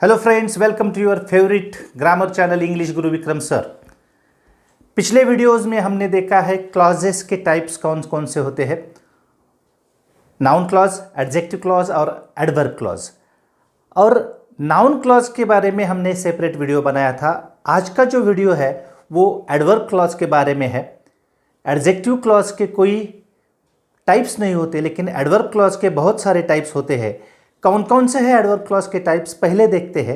Hello friends, welcome to your favourite grammar channel English Guru Vikram sir. पिछले videos में हमने देखा है क्लॉजेस के टाइप्स कौन कौन से होते हैं। नाउन क्लॉज, एडजेक्टिव क्लॉज और एडवर्ब क्लॉज। और नाउन क्लॉज के बारे में हमने सेपरेट वीडियो बनाया था। आज का जो वीडियो है वो एडवर्ब क्लॉज के बारे में है। एडजेक्टिव क्लॉज के कोई टाइप्स नहीं होते, लेकिन एडवर्ब क्लॉज के बहुत सारे टाइप्स होते हैं। कौन कौन से हैं एडवर्ब क्लॉज के टाइप्स, पहले देखते हैं।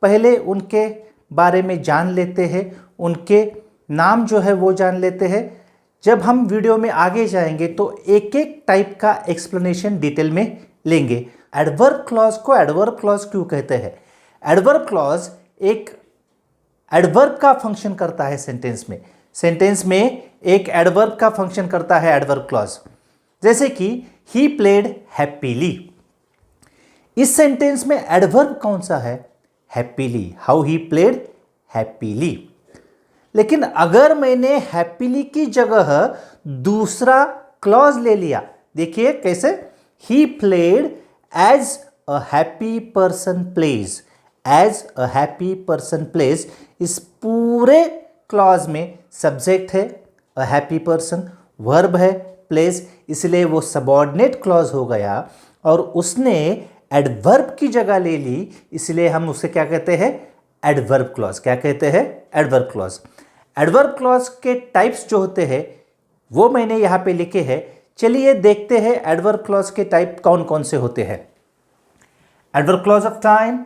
पहले उनके बारे में जान लेते हैं, उनके नाम जो है वो जान लेते हैं। जब हम वीडियो में आगे जाएंगे तो एक एक टाइप का एक्सप्लेनेशन डिटेल में लेंगे। एडवर्ब क्लॉज को एडवर्ब क्लॉज क्यों कहते हैं? एडवर्ब क्लॉज एक एडवर्ब का फंक्शन करता है सेंटेंस में एक एडवर्ब का फंक्शन करता है एडवर्ब क्लॉज। जैसे कि ही प्लेड हैप्पीली, इस सेंटेंस में एडवर्ब कौन सा है? Happily. How he played happily. लेकिन अगर मैंने हैप्पीली की जगह दूसरा क्लॉज ले लिया, देखिए कैसे, he played as a happy person plays, as a happy person plays. इस पूरे क्लॉज में सब्जेक्ट है अ हैप्पी पर्सन, वर्ब है प्लेज, इसलिए वो सबऑर्डिनेट क्लॉज हो गया और उसने एडवर्ब की जगह ले ली, इसलिए हम उसे क्या कहते हैं? Adverb clause. क्या कहते हैं? Adverb clause. एडवर्ब क्लॉज के टाइप्स जो होते हैं वो मैंने यहाँ पे लिखे हैं। चलिए देखते हैं एडवर्ब क्लॉज के टाइप कौन कौन से होते हैं। Adverb clause of time,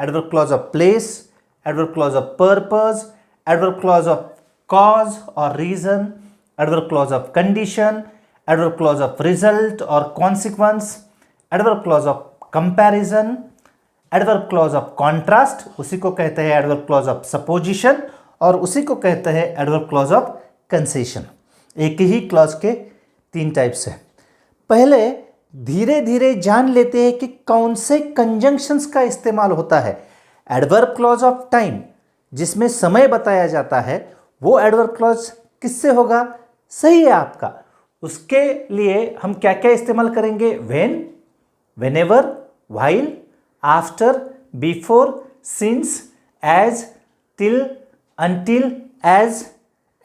adverb clause of place, adverb clause of purpose, adverb clause of cause और reason, adverb clause of condition, adverb clause of result और consequence, adverb clause of comparison, adverb clause of contrast, उसी को कहते हैं adverb clause of supposition, और उसी को कहते हैं एडवर्ब क्लॉज ऑफ कंसेशन। एक ही क्लॉज के तीन टाइप्स हैं। पहले धीरे धीरे जान लेते हैं कि कौन से कंजंक्शंस का इस्तेमाल होता है। एडवर्ब क्लॉज ऑफ टाइम, जिसमें समय बताया जाता है, वो एडवर्ब क्लॉज किससे होगा? सही है आपका। उसके लिए हम क्या क्या इस्तेमाल करेंगे? When, whenever, while, after, before, since, as, till, until, as,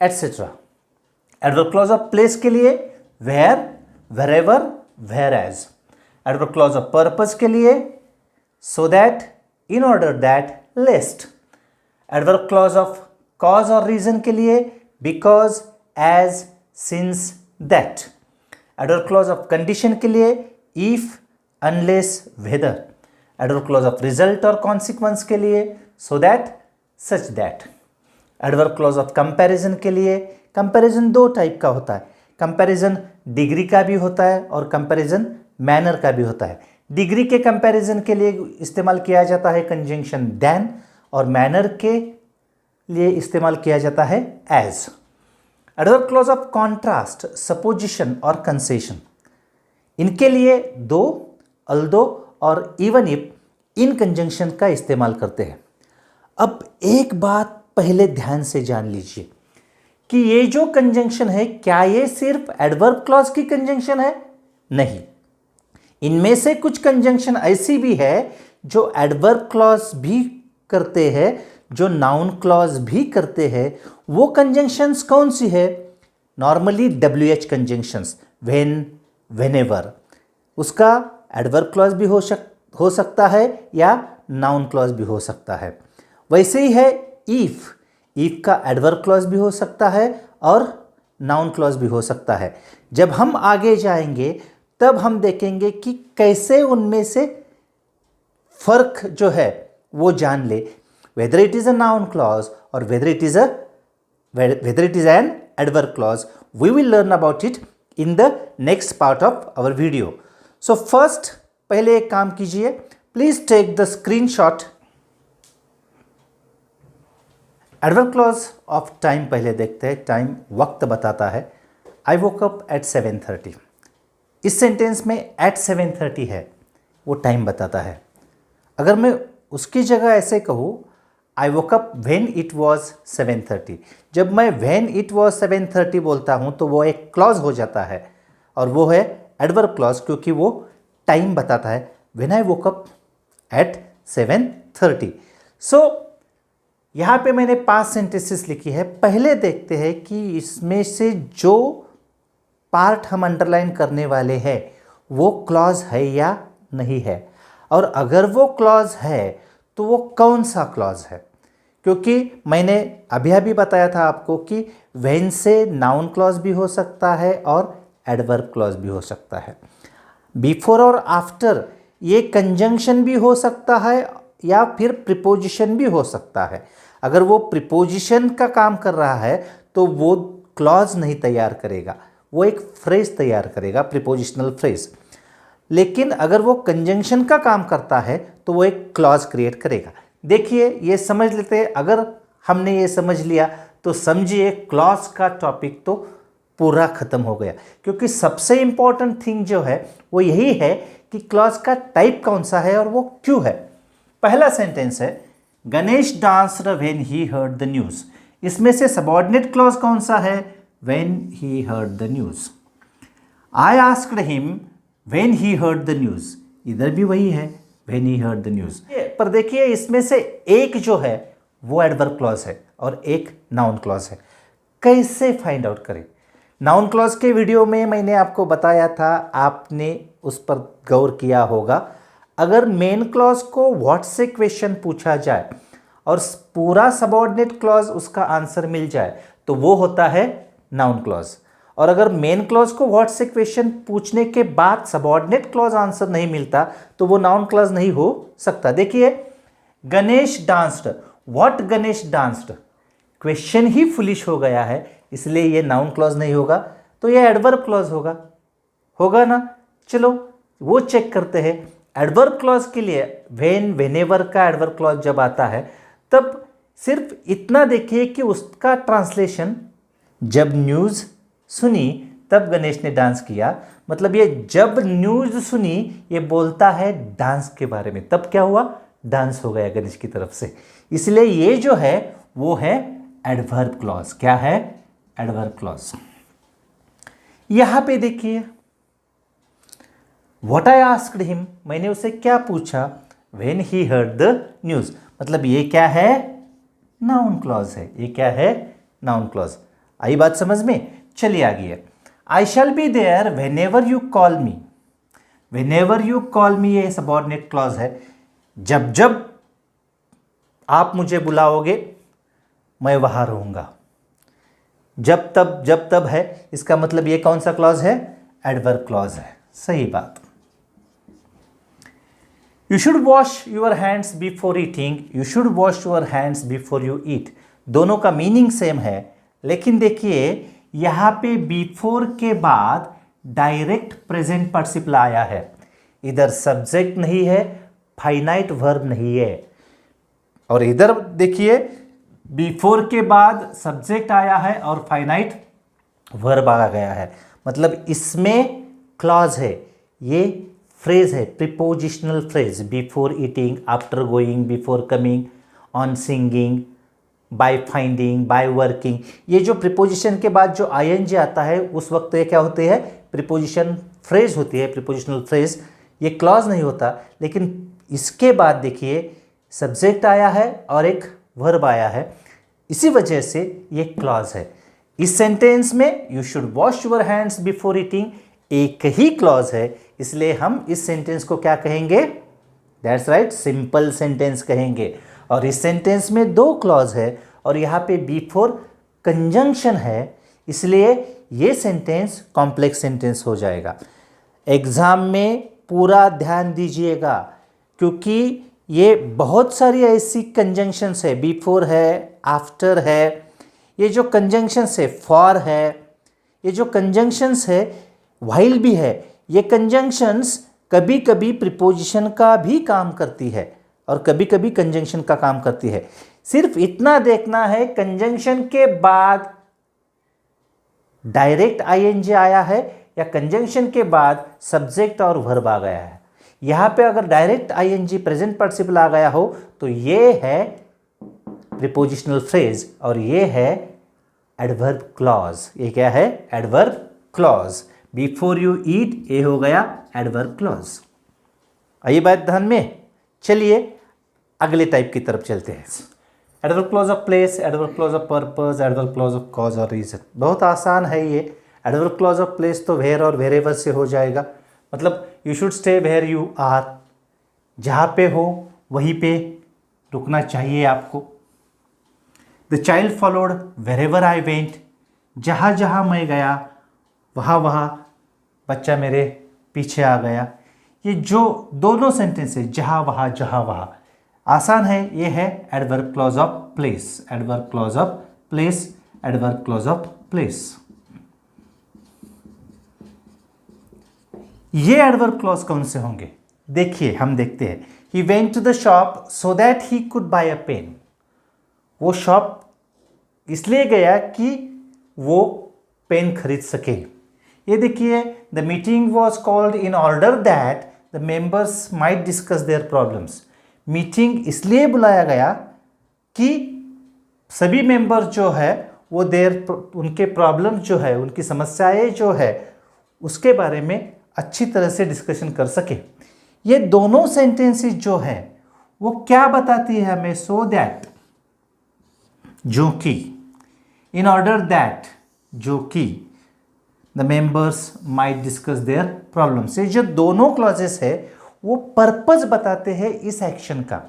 etc. Adverb clause of place के लिए where, wherever, whereas. Adverb clause of purpose के लिए so that, in order that, lest. Adverb clause of cause और reason के लिए because, as, since, that. Adverb clause of condition के लिए if, unless, whether. Adverb clause of result और consequence के लिए so that, such that. Adverb clause of comparison के लिए, कंपैरिजन दो टाइप का होता है। कंपैरिजन डिग्री का भी होता है और कंपैरिजन मैनर का भी होता है। डिग्री के कंपैरिजन के लिए इस्तेमाल किया जाता है कंजंक्शन देन, और मैनर के लिए इस्तेमाल किया जाता है as. Adverb clause of contrast, supposition और कंसेशन, इनके लिए दो, अल्दो और इवन इफ, इन कंजंक्शन का इस्तेमाल करते हैं। अब एक बात पहले ध्यान से जान लीजिए कि ये जो कंजंक्शन है, क्या ये सिर्फ एडवर्ब क्लॉज की कंजंक्शन है? नहीं, इनमें से कुछ कंजंक्शन ऐसी भी है जो एडवर्ब क्लॉज भी करते हैं, जो नाउन क्लॉज भी करते हैं। वो कंजंक्शंस कौन सी है? Normally WH conjunctions, when, whenever, उसका एडवर्ब क्लॉज भी हो सकता है या नाउन क्लॉज भी हो सकता है। वैसे ही है इफ का एडवर्ब क्लॉज भी हो सकता है और नाउन क्लॉज भी हो सकता है। जब हम आगे जाएंगे तब हम देखेंगे कि कैसे उनमें से फर्क जो है वो जान ले, whether it is a noun clause और whether it is an adverb clause. We will learn about it in the next part of our video. So first, पहले एक काम कीजिए, please take the screenshot. Adverb clause of time पहले देखते हैं। Time वक्त बताता है। I woke up at 7:30। इस सेंटेंस में एट 7:30 है, वो टाइम बताता है। अगर मैं उसकी जगह ऐसे कहूँ, I woke up when it was 7:30, जब मैं व्हेन इट वॉज 7:30 बोलता हूँ तो वो एक क्लॉज हो जाता है और वो है एडवर्ब क्लॉज, क्योंकि वो टाइम बताता है। When I woke up at 7:30। 30। सो यहाँ पे मैंने 5 सेंटेंसेस लिखी है। पहले देखते हैं कि इसमें से जो पार्ट हम अंडरलाइन करने वाले हैं वो क्लॉज है या नहीं है, और अगर वो क्लॉज है तो वो कौन सा क्लॉज है। क्योंकि मैंने अभी अभी बताया था आपको कि व्हेन से नाउन क्लॉज भी हो सकता है और एडवर्ब क्लॉज भी हो सकता है। बिफोर और आफ्टर ये कंजंक्शन भी हो सकता है या फिर प्रीपोजिशन भी हो सकता है। अगर वो प्रीपोजिशन का काम कर रहा है तो वो क्लॉज नहीं तैयार करेगा, वो एक फ्रेज तैयार करेगा, प्रीपोजिशनल फ्रेज। लेकिन अगर वो कंजंक्शन का काम करता है तो वो एक क्लॉज क्रिएट करेगा। देखिए ये समझ लेते हैं। अगर हमने ये समझ लिया तो समझिए क्लॉज का टॉपिक तो पूरा खत्म हो गया। क्योंकि सबसे इंपॉर्टेंट थिंग जो है वो यही है कि क्लॉज का टाइप कौन सा है और वो क्यों है। पहला सेंटेंस है Ganesh danced when he heard the news. इसमें से सबऑर्डिनेट क्लॉज कौन सा है? When he heard the news. I asked him when he heard the news, इधर भी वही है, when he heard the news. पर देखिए इसमें से एक जो है वो एडवर्ब क्लॉज है और एक नाउन क्लॉज है। कैसे फाइंड आउट करें? नाउन क्लॉज के वीडियो में मैंने आपको बताया था, आपने उस पर गौर किया होगा। अगर मेन क्लॉज को व्हाट से क्वेश्चन पूछा जाए और पूरा सबऑर्डिनेट क्लॉज उसका आंसर मिल जाए तो वो होता है नाउन क्लॉज। और अगर मेन क्लॉज को व्हाट से क्वेश्चन पूछने के बाद सबऑर्डिनेट क्लॉज आंसर नहीं मिलता तो वो नाउन क्लॉज नहीं हो सकता। देखिए Ganesh danced, what Ganesh danced, question he foolish हो गया है, इसलिए ये नाउन क्लॉज नहीं होगा, तो ये एडवर्ब क्लॉज होगा ना। चलो वो चेक करते हैं। एडवर्ब क्लॉज के लिए व्हेन, व्हेनेवर का एडवर्ब क्लॉज जब आता है तब सिर्फ इतना देखिए कि उसका ट्रांसलेशन जब न्यूज़ सुनी तब गणेश ने डांस किया, मतलब ये जब न्यूज़ सुनी ये बोलता है डांस के बारे में, तब क्या हुआ? डांस हो गया गणेश की तरफ से। इसलिए ये जो है वो है एडवर्ब क्लॉज। क्या है? Adverb clause. यहां पे देखिए व्हाट आई आस्क्ड हिम, मैंने उसे क्या पूछा? When he heard the news, मतलब ये क्या है? नाउन क्लॉज है। ये क्या है? Noun clause. आई बात समझ में? चलिए आगे। I shall be there whenever you call me. Whenever you call me ये सबऑर्डिनेट क्लॉज है। जब जब आप मुझे बुलाओगे मैं वहां रहूंगा। जब तब है, इसका मतलब ये कौन सा क्लॉज है? एडवर्ब क्लॉज है। सही बात। You should wash your hands before eating, you should wash your hands before you eat, दोनों का मीनिंग सेम है। लेकिन देखिए यहां पे बिफोर के बाद डायरेक्ट प्रेजेंट पार्टिसिपल आया है, इधर सब्जेक्ट नहीं है, फाइनाइट वर्ब नहीं है। और इधर देखिए बिफोर के बाद सब्जेक्ट आया है और फाइनाइट वर्ब आ गया है, मतलब इसमें क्लॉज है। ये फ्रेज है, prepositional phrase. Before eating, after going, before coming, on singing, by finding, by working, ये जो प्रीपोजिशन के बाद जो आईएनजी आता है उस वक्त ये क्या होते हैं? प्रीपोजिशन फ्रेज होती है, प्रीपोजिशनल फ्रेज। ये क्लॉज नहीं होता। लेकिन इसके बाद देखिए सब्जेक्ट आया है और एक वर्ब आया है, इसी वजह से ये क्लॉज है। इस सेंटेंस में you should wash your hands before eating एक ही क्लॉज है, इसलिए हम इस सेंटेंस को क्या कहेंगे? दैट्स राइट, सिंपल सेंटेंस कहेंगे। और इस सेंटेंस में 2 क्लॉज है और यहाँ पे बिफोर कंजंक्शन है, इसलिए ये सेंटेंस कॉम्प्लेक्स सेंटेंस हो जाएगा। एग्जाम में पूरा ध्यान दीजिएगा क्योंकि ये बहुत सारी ऐसी कंजंक्शंस है, बिफोर है, आफ्टर है, ये जो कंजंक्शंस है, फॉर है, ये जो कंजंक्शंस है, व्हाइल भी है, ये कंजंक्शंस कभी कभी प्रीपोजिशन का भी काम करती है और कभी कभी कंजंक्शन का काम करती है। सिर्फ इतना देखना है कंजंक्शन के बाद डायरेक्ट आईएनजी आया है या कंजंक्शन के बाद सब्जेक्ट और वर्ब आ गया है। यहां पे अगर डायरेक्ट आईएनजी प्रेजेंट पार्टिसिपल आ गया हो तो ये है प्रीपोजिशनल फ्रेज और ये है एडवर्ब क्लॉज। ये क्या है? Adverb clause. Before you eat ये हो गया एडवर्ब क्लॉज। आइए बात ध्यान में। चलिए अगले टाइप की तरफ चलते हैं। Adverb clause of place, adverb clause of purpose, adverb clause of cause और रीजन। बहुत आसान है ये। एडवर्ब क्लॉज ऑफ प्लेस तो वेयर और वेरेवर से हो जाएगा, मतलब you should stay where you are, जहाँ पे हो वहीं पे रुकना चाहिए आपको। The child followed wherever I went, जहाँ जहाँ मैं गया वहाँ वहाँ बच्चा मेरे पीछे आ गया। ये जो दोनों सेंटेंस है, जहाँ वहाँ, आसान है। ये है adverb clause of place, adverb clause of place, adverb clause of place. ये एडवर्ब क्लॉज कौन से होंगे? देखिए, हम देखते हैं। He went to the shop so that he could buy a pen. वो शॉप इसलिए गया कि वो पेन खरीद सके। ये देखिए, the meeting was called in order that the members might discuss their problems. Meeting इसलिए बुलाया गया कि सभी मेंबर जो है वो उनके प्रॉब्लम जो है, उनकी समस्याएं जो है, उसके बारे में अच्छी तरह से डिस्कशन कर सके। ये दोनों सेंटेंसेस जो है वो क्या बताती है हमें? सो दैट, जो कि, इन ऑर्डर दैट, जो कि, the members might discuss their problems. ये जो दोनों क्लॉजेस है वो पर्पस बताते हैं इस एक्शन का।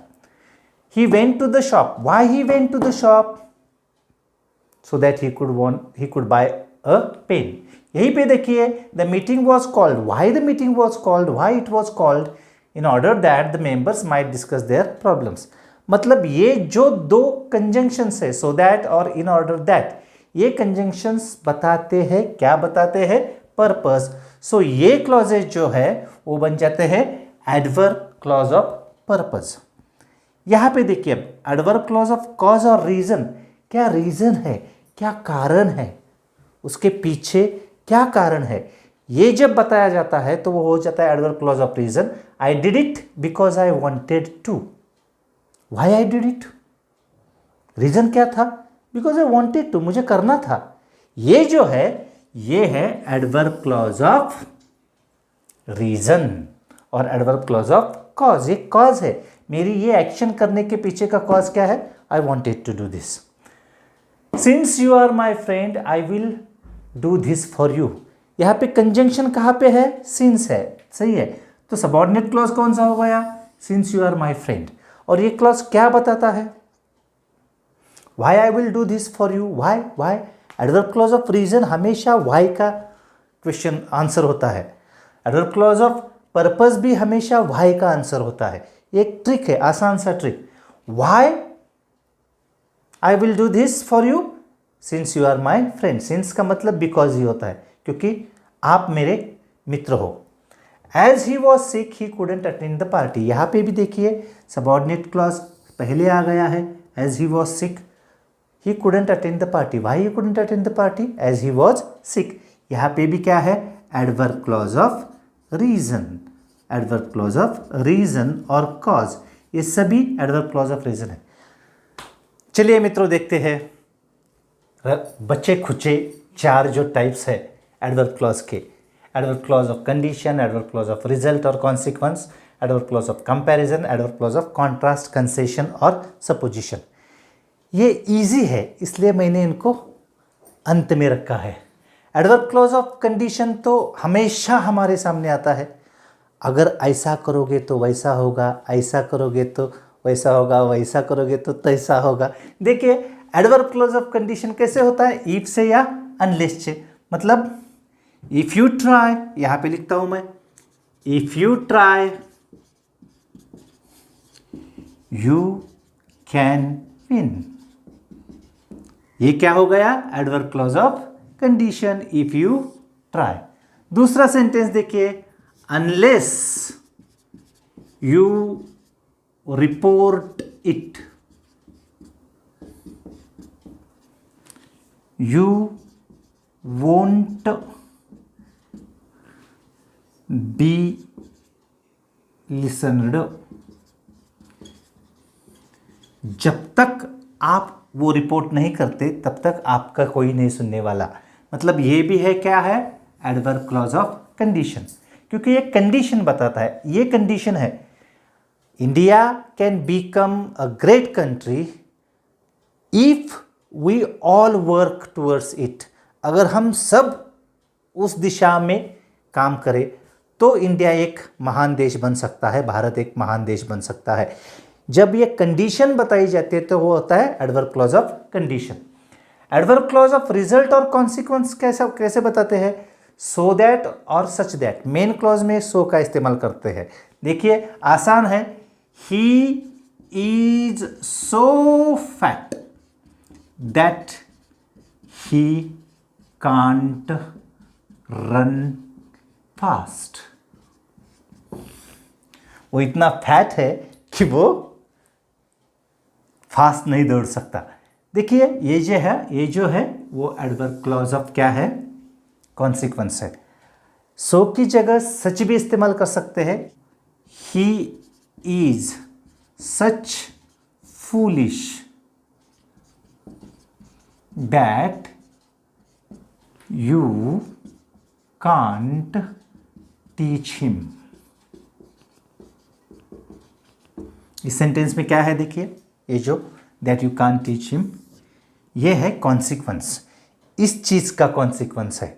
He went to the shop, why he went to the shop? So that he could buy a pen. यहीं पे देखिए, the meeting was called, why the meeting was called, why it was called, in order that the members might discuss their problems. मतलब ये जो दो conjunctions है, so that और in order that, ये कंजंक्शंस बताते हैं, क्या बताते हैं? पर्पस। सो ये क्लॉजेज जो है वो बन जाते हैं एडवर्ब क्लॉज ऑफ पर्पस। यहां पे देखिए, एडवर्ब क्लॉज ऑफ कॉज और रीजन। क्या रीजन है, क्या कारण है, उसके पीछे क्या कारण है, ये जब बताया जाता है तो वो हो जाता है adverb clause of reason. I did it because I wanted to. Why I did it? Reason क्या था? बिकॉज आई वॉन्टेड टू, मुझे करना था। ये जो है ये है एडवर्ब क्लॉज ऑफ रीजन और एडवर्ब क्लॉज ऑफ कॉज। ये कॉज है, मेरी ये एक्शन करने के पीछे का कॉज क्या है? I wanted to do this. Since you are my friend I will do this for you. यहाँ पे कंजंक्शन कहाँ पे है? सिंस है, सही है। तो सबऑर्डिनेट क्लॉज कौन सा हो गया? Since you are my friend. और ये क्लॉज क्या बताता है? Why I will do this for you. Why adverb clause of reason हमेशा व्हाई का क्वेश्चन आंसर होता है। एडवर्ब क्लॉज ऑफ पर्पस भी हमेशा व्हाई का आंसर होता है। एक ट्रिक है, आसान सा trick. Why I will do this for you since you are my friend. Since का मतलब बिकॉज ही होता है, क्योंकि आप मेरे मित्र हो। As he was sick he couldn't attend the party. यहाँ पे भी देखिए, सबऑर्डिनेट क्लॉज पहले आ गया है। As he was sick he couldn't attend the party. Why he couldn't attend the party? As he was sick. यहाँ पे भी क्या है? Adverb clause of reason, adverb clause of reason और कॉज, ये सभी एडवर्ब क्लॉज ऑफ रीजन है। चलिए मित्रों, देखते हैं बच्चे खुचे चार जो टाइप्स है एडवर्ब क्लॉज के। Adverb clause of condition, adverb clause of result और consequence, adverb clause of comparison, adverb clause of contrast, concession और सपोजिशन। ये इजी है इसलिए मैंने इनको अंत में रखा है। एडवर्ब क्लॉज ऑफ कंडीशन तो हमेशा हमारे सामने आता है। अगर ऐसा करोगे तो वैसा होगा, ऐसा करोगे तो वैसा होगा, वैसा करोगे तो तैसा होगा। देखिए, एडवर्ब क्लॉज ऑफ कंडीशन कैसे होता है? इफ से या अनलेस से। मतलब इफ यू ट्राई, यहां पे लिखता हूं मैं, if you try you can win. ये क्या हो गया? Adverb clause of condition, if you try. दूसरा सेंटेंस देखिए, unless you report it you won't be listened। जब तक आप वो रिपोर्ट नहीं करते तब तक आपका कोई नहीं सुनने वाला। मतलब ये भी है, क्या है? एडवर्ब क्लॉज ऑफ कंडीशन, क्योंकि ये कंडीशन बताता है। ये कंडीशन है, India can become a great country if we all work towards it. अगर हम सब उस दिशा में काम करें तो इंडिया एक महान देश बन सकता है, भारत एक महान देश बन सकता है। जब ये कंडीशन बताई जाती है तो वो होता है adverb clause of condition. Adverb clause of result और कॉन्सिक्वेंस कैसे बताते हैं? सो दैट और सच दैट। मेन क्लॉज में सो का इस्तेमाल करते हैं। देखिए आसान है, he is so fat that he can't run fast. वो इतना फैट है कि वो फास्ट नहीं दौड़ सकता। देखिए ये जो है वो एडवर्ब क्लॉज ऑफ क्या है? कॉन्सिक्वेंस है। सो की जगह सच भी इस्तेमाल कर सकते हैं। He is such foolish that you can't teach him. इस सेंटेंस में क्या है? देखिए ये जो that you can't teach him, ये है कॉन्सिक्वेंस। इस चीज़ का कॉन्सिक्वेंस है,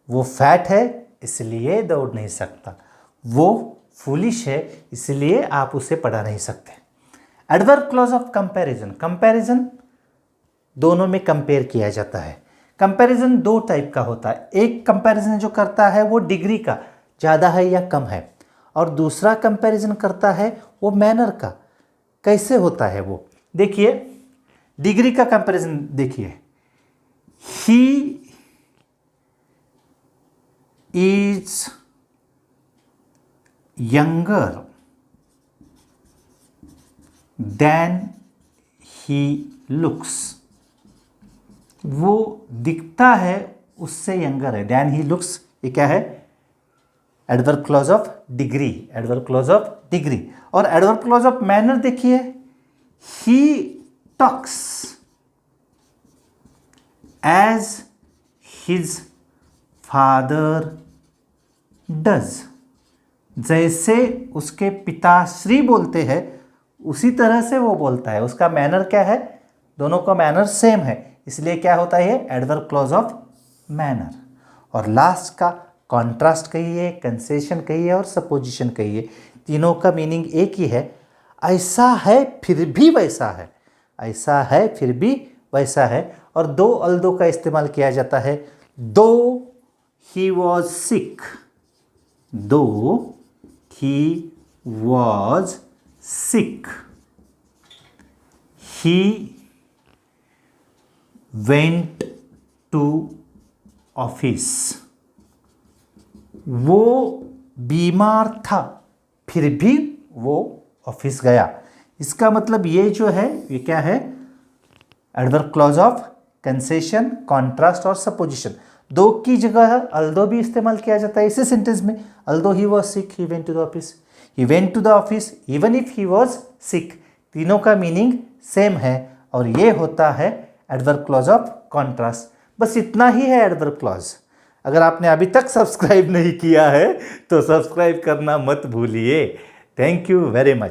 वो फैट है इसलिए दौड़ नहीं सकता, वो फूलिश है इसलिए आप उसे पढ़ा नहीं सकते। Adverb clause of comparison. Comparison दोनों में कंपेयर किया जाता है। कंपैरिजन दो टाइप का होता है। एक कंपैरिजन जो करता है वो डिग्री का, ज़्यादा है या कम है, और दूसरा कंपैरिजन करता है वो मैनर का, कैसे होता है वो। देखिए डिग्री का कंपैरिजन देखिए, he is younger than he looks. वो दिखता है उससे यंगर है, देन ही लुक्स। ये क्या है? Adverb clause of degree. Adverb clause of degree. और एडवर्ब क्लॉज ऑफ मैनर देखिए, he talks as his father does. जैसे उसके पिताश्री बोलते हैं उसी तरह से वो बोलता है। उसका मैनर क्या है? दोनों का मैनर सेम है, इसलिए क्या होता है? Adverb clause of manner. और लास्ट का कॉन्ट्रास्ट कहिए, कंसेशन कहिए और सपोजिशन कहिए, तीनों का मीनिंग एक ही है। ऐसा है फिर भी वैसा है, ऐसा है फिर भी वैसा है। और दो अल्दो का इस्तेमाल किया जाता है। दो he was sick, though he was sick, he went to office. वो बीमार था फिर भी वो ऑफिस गया। इसका मतलब ये जो है ये क्या है? Adverb clause of concession, contrast और सपोजिशन। दो की जगह अल्दो भी इस्तेमाल किया जाता है इसी सेंटेंस में। Although he was sick he went to the office, he went to the office even if he was sick. तीनों का मीनिंग सेम है और ये होता है एडवर्ब क्लॉज ऑफ कॉन्ट्रास्ट। बस इतना ही है एडवर्ब क्लॉज। अगर आपने अभी तक सब्सक्राइब नहीं किया है तो सब्सक्राइब करना मत भूलिए। Thank you very much.